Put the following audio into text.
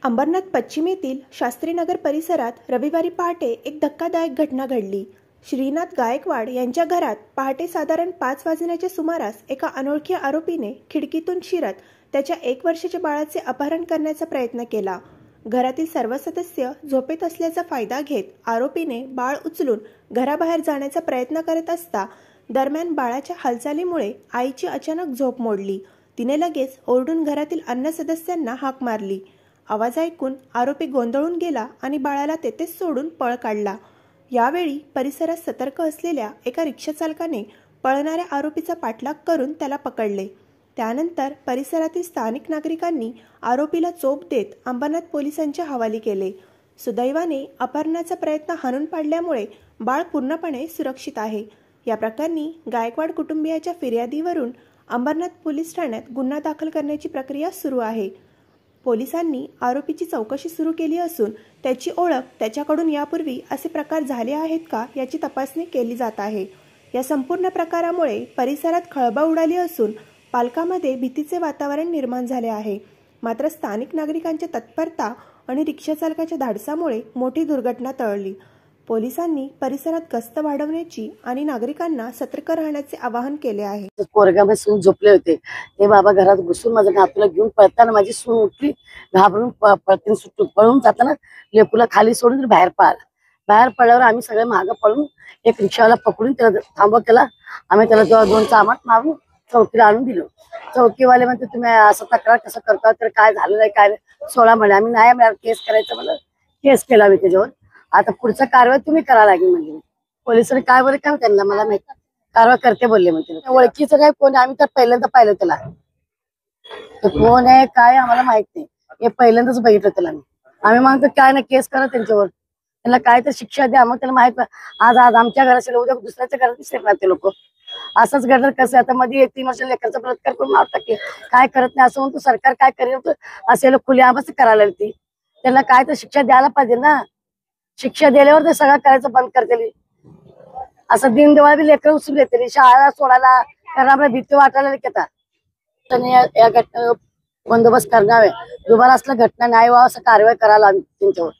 अंबरनाथ पश्चिम येथील शास्त्रीनगर परिसरात रविवारी पहाटे एक धक्कादायक घटना घडली। श्रीनाथ गायकवाड यांच्या घरात पहाटे साधारण 5 वाजण्याच्या सुमारास एका अनोळखी आरोपीने खिडकीतून शिरत त्याच्या 1 वर्षाच्या बाळाचे अपहरण करण्याचा प्रयत्न केला। घरातील सर्व सदस्य झोपेत असल्याचा फायदा घेत आरोपीने बाळ उचलून घराबाहेर जाण्याचा प्रयत्न करत असता दरम्यान बाळाच्या हालचालीमुळे आईची अचानक झोप मोडली। तिने लगेच ओरडून घरातील अन्य सदस्यांना हाक मारली। आवाज ऐकून आरोपी गोंधळून गेला आणि बाळाला तेथेच सोडून पळ काढला। यावेळी परिसरात सतर्क असलेल्या एका रिक्षाचालकाने पळणाऱ्या आरोपीचा पाठलाग करून त्याला पकडले। त्यानंतर परिसरातील स्थानिक नागरिकांनी आरोपीला चोप देत अंबरनाथ पोलिसांच्या हवाली केले। सुदैवाने अपहरणाचा प्रयत्न हाणून पाडल्यामुळे बाळ पूर्णपणे सुरक्षित आहे। या प्रकरणी गायकवाड कुटुंबियाच्या फिर्यादीवरून अंबरनाथ पोलीस ठाण्यात गुन्हा दाखल करण्याची प्रक्रिया सुरू आहे। पोलिसांनी आरोपीची चौकशी सुरू केली असून त्याची ओळख, त्याच्याकडून यापूर्वी असे प्रकार झाले आहेत का याची तपासणी केली जात आहे। या संपूर्ण प्रकारामुळे परिसरात खळबळ उडाली असून पालकांमध्ये भीतीचे वातावरण निर्माण झाले आहे। मात्र स्थानिक नागरिकांच्या तत्परता आणि रिक्षाचालकाच्या धाडसामुळे मोठी दुर्घटना टळली। पोलिसांनी परिसरात गस्त वाढवण्याची आणि नागरिकांना सतर्क राहण्याचे आवाहन केले आहे। पोरगामध्ये सून झोपले होते, ते बाबा घरात घुसून माझ्या नातूला घेऊन पळताना माझी सून उठली, घाबरून पळतीन सुटून पळून जाताना लेकूला खाली सोडून बाहेर पळाला। बाहेर पडल्यावर आम्ही सगळे मागे पळून एक रिक्षावाला पकडून त्याला थांबव केला। आम्ही त्याला 2 चामाट मारून चौकीला आणून दिलो। चौकीवाले म्हणते तुम्ही असं तक्रार कसं करता, तर काय झालं नाही काय सोळा म्हणे। आम्ही नाही मला केस करायचं, मला केस केला मी त्याच्यावर। आता पुढचा कारवाई तुम्ही करा लागेल म्हणजे पोलिसांनी काय बरं काय त्यांना मला माहिती कारवाई करते बोलले म्हणते। ओळखीचं काय कोण, आम्ही तर पहिल्यांदा पाहिलं त्याला, कोण आहे काय आम्हाला माहित नाही, हे पहिल्यांदाच बघितलं त्याला। आम्ही म्हणतो काय नाही केस करा त्यांच्यावर, त्यांना काय तर शिक्षा द्या। मग त्याला माहित आज आमच्या घरात उद्या दुसऱ्याच्या घरात शिरणार ते लोक। असंच घडलं कसं, आता मध्ये 3 वर्ष लेकरचा बलात्कार करून मार टाकले, काय करत नाही असं म्हणतो। सरकार काय करेल असे लोक खुली आमच करायला ती, त्यांना काय तर शिक्षा द्यायला पाहिजे ना। शिक्षा दिल्यावर ते सगळं करायचं बंद करते। असं दिनदिवाळी बी लेकर उचलून येते शाळेला सोडायला, कारण आपल्याला भीती वाटायला येतात। त्यांनी या घटनेवर बंदोबस्त करण्यावे, दुबारा असल्या घटना नाही व्हावं असं कारवाई करायला त्यांच्यावर।